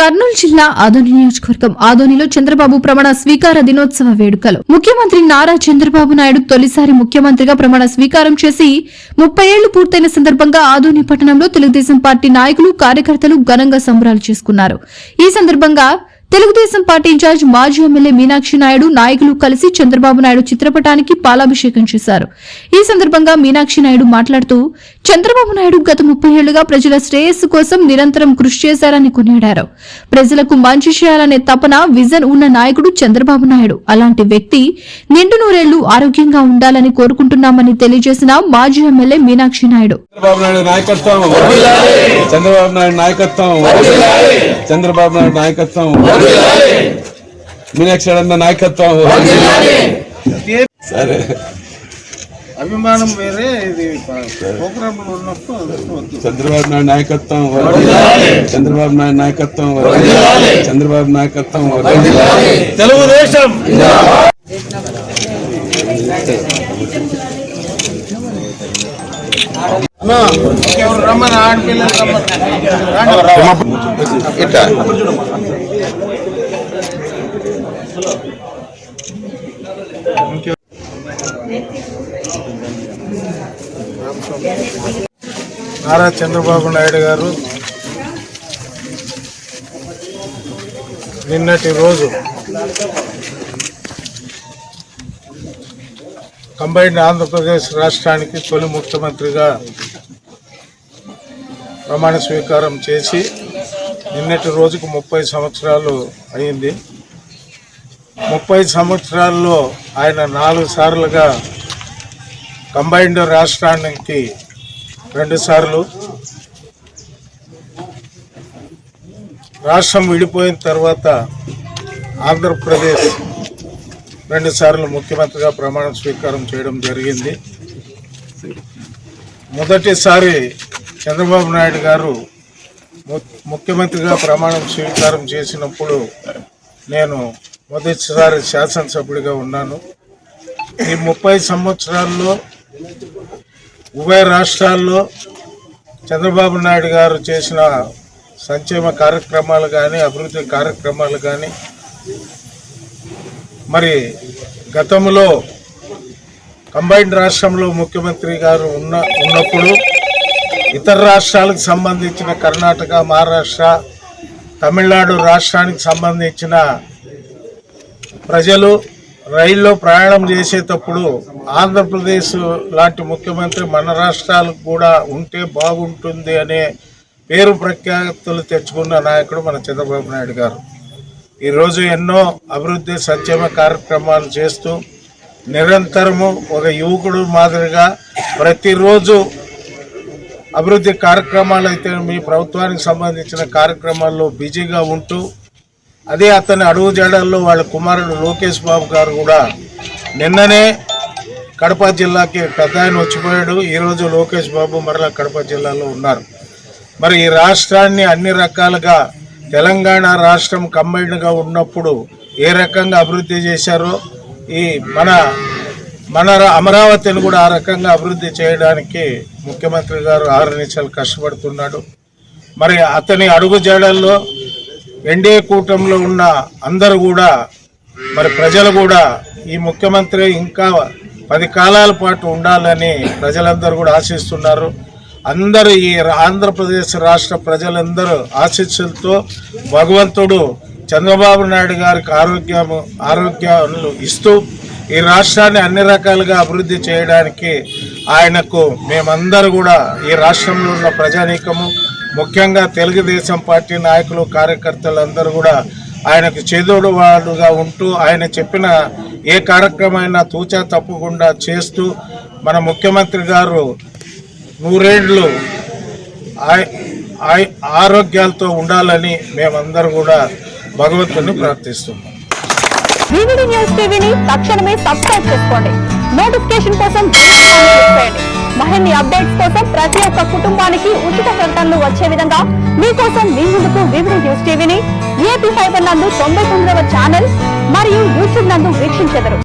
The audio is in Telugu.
కర్నూలు జిల్లా ఆదోని నియోజకవర్గం ఆదోనిలో చంద్రబాబు ప్రమాణ స్వీకార దినోత్సవ వేడుకలు ముఖ్యమంత్రి నారా చంద్రబాబు నాయుడు తొలిసారి ముఖ్యమంత్రిగా ప్రమాణ స్వీకారం చేసి 30 ఏళ్లు పూర్తయిన సందర్భంగా ఆదోని పట్టణంలో తెలుగుదేశం పార్టీ నాయకులు కార్యకర్తలు ఘనంగా సంబరాలు చేసుకున్నారు. ఈ సందర్భంగా తెలుగుదేశం పార్టీ ఇన్ఛార్జ్ మాజీ ఎమ్మెల్యే మీనాక్షి నాయుడు నాయకులు కలిసి చంద్రబాబు నాయుడు చిత్రపటానికి పాలాభిషేకం చేశారు. ఈ సందర్భంగా మీనాక్షి నాయుడు మాట్లాడుతూ చంద్రబాబు నాయుడు గత 30 ఏళ్లుగా ప్రజల శ్రేయస్సు కోసం నిరంతరం కృషి చేశారని కొనియాడారు. ప్రజలకు మంచి చేయాలనే తపన విజన్ ఉన్న నాయకుడు చంద్రబాబు నాయుడు. అలాంటి వ్యక్తి నిండు నూరేళ్లు ఆరోగ్యంగా ఉండాలని కోరుకుంటున్నామని తెలియజేసిన మాజీ ఎమ్మెల్యే మీనాక్షి నాయుడు. మీనాక్షి నాయకత్వం సరే అభిమానం వేరే ఇది ప్రోగ్రామ్ ఉన్నప్పుడు చంద్రబాబు నాయుడు నాయకత్వం చంద్రబాబు నాయుడు నాయకత్వం చంద్రబాబు నాయకత్వం తెలుగుదేశం రమ్మని ఆడపిల్లలు నారా చంద్రబాబు నాయుడు గారు నిన్నటి రోజు కంబైన్డ్ ఆంధ్రప్రదేశ్ రాష్ట్రానికి తొలి ముఖ్యమంత్రిగా ప్రమాణ స్వీకారం చేసి నిన్నటి రోజుకు 30 సంవత్సరాలు అయింది. 30 సంవత్సరాల్లో ఆయన 4 సార్లుగా కంబైన్డ్ రాష్ట్రానికి 2 సార్లు, రాష్ట్రం విడిపోయిన తర్వాత ఆంధ్రప్రదేశ్ 2 సార్లు ముఖ్యమంత్రిగా ప్రమాణ స్వీకారం చేయడం జరిగింది. మొదటిసారి చంద్రబాబు నాయుడు గారు ముఖ్యమంత్రిగా ప్రమాణం స్వీకారం చేసినప్పుడు నేను మొదటిసారి శాసనసభ్యుడిగా ఉన్నాను. ఈ 30 సంవత్సరాల్లో ఉభయ రాష్ట్రాల్లో చంద్రబాబు నాయుడు గారు చేసిన సంక్షేమ కార్యక్రమాలు కానీ అభివృద్ధి కార్యక్రమాలు కానీ, మరి గతంలో కంబైన్డ్ రాష్ట్రంలో ముఖ్యమంత్రి గారు ఉన్నప్పుడు ఇతర రాష్ట్రాలకు సంబంధించిన కర్ణాటక, మహారాష్ట్ర, తమిళనాడు రాష్ట్రానికి సంబంధించిన ప్రజలు రైల్లో ప్రయాణం చేసేటప్పుడు ఆంధ్రప్రదేశ్ లాంటి ముఖ్యమంత్రి మన రాష్ట్రాలకు కూడా ఉంటే బాగుంటుంది అనే పేరు ప్రఖ్యాతులు తెచ్చుకున్న నాయకుడు మన చంద్రబాబు నాయుడు గారు. ఈరోజు ఎన్నో అభివృద్ధి సంక్షేమ కార్యక్రమాలు చేస్తూ నిరంతరము ఒక యువకుడు మాదిరిగా ప్రతిరోజు అభివృద్ధి కార్యక్రమాలు అయితే మీ ప్రభుత్వానికి సంబంధించిన కార్యక్రమాల్లో బిజీగా ఉంటూ, అదే అతని అడుగుజాడల్లో వాళ్ళ కుమారుడు లోకేష్ బాబు గారు కూడా నిన్ననే కడప జిల్లాకి పెద్ద ఆయన వచ్చిపోయాడు. ఈరోజు లోకేష్ బాబు మరలా కడప జిల్లాలో ఉన్నారు. మరి ఈ రాష్ట్రాన్ని అన్ని రకాలుగా తెలంగాణ రాష్ట్రం కంబైన్డ్గా ఉన్నప్పుడు ఏ రకంగా అభివృద్ధి చేశారో ఈ మన అమరావతిని కూడా ఆ రకంగా అభివృద్ధి చేయడానికి ముఖ్యమంత్రి గారు 6 నిమిషాలు కష్టపడుతున్నాడు. మరి అతని అడుగుజాడల్లో ఎన్డీఏ కూటమిలో ఉన్న అందరూ కూడా, మరి ప్రజలు కూడా ఈ ముఖ్యమంత్రి ఇంకా 10 కాలాల పాటు ఉండాలని ప్రజలందరూ కూడా ఆశిస్తున్నారు. అందరూ ఈ ఆంధ్రప్రదేశ్ రాష్ట్ర ప్రజలందరూ ఆశీస్సులతో భగవంతుడు చంద్రబాబు నాయుడు గారికి ఆరోగ్యాలు ఇస్తూ ఈ రాష్ట్రాన్ని అన్ని రకాలుగా అభివృద్ధి చేయడానికి ఆయనకు మేమందరూ కూడా ఈ రాష్ట్రంలో ఉన్న ప్రజానీకము, ముఖ్యంగా తెలుగుదేశం పార్టీ నాయకులు కార్యకర్తలందరూ కూడా ఆయనకు చేదోడు వాడుగా ఉంటూ ఆయన చెప్పిన ఏ కార్యక్రమైనా తూచా తప్పకుండా చేస్తూ మన ముఖ్యమంత్రి గారు 100 ఏళ్ళు ఆరోగ్యాలతో ఉండాలని మేమందరూ కూడా భగవంతుని ప్రార్థిస్తున్నాం. వివిడి న్యూస్ టీవీని తక్షణమే సబ్స్క్రైబ్ చేసుకోండి. నోటిఫికేషన్ కోసం బెల్ ఐకాన్ క్లిక్ చేయండి. మరిన్ని అప్డేట్స్ కోసం ప్రతి ఒక్క కుటుంబానికి ఉచిత ప్రకటనలు వచ్చే విధంగా మీకోసం మీ ముందుకు వివిడి న్యూస్ టీవీని ఏపీ ఫైబర్ నందు 99వ ఛానల్ మరియు యూట్యూబ్ నందు వీక్షించెదరు.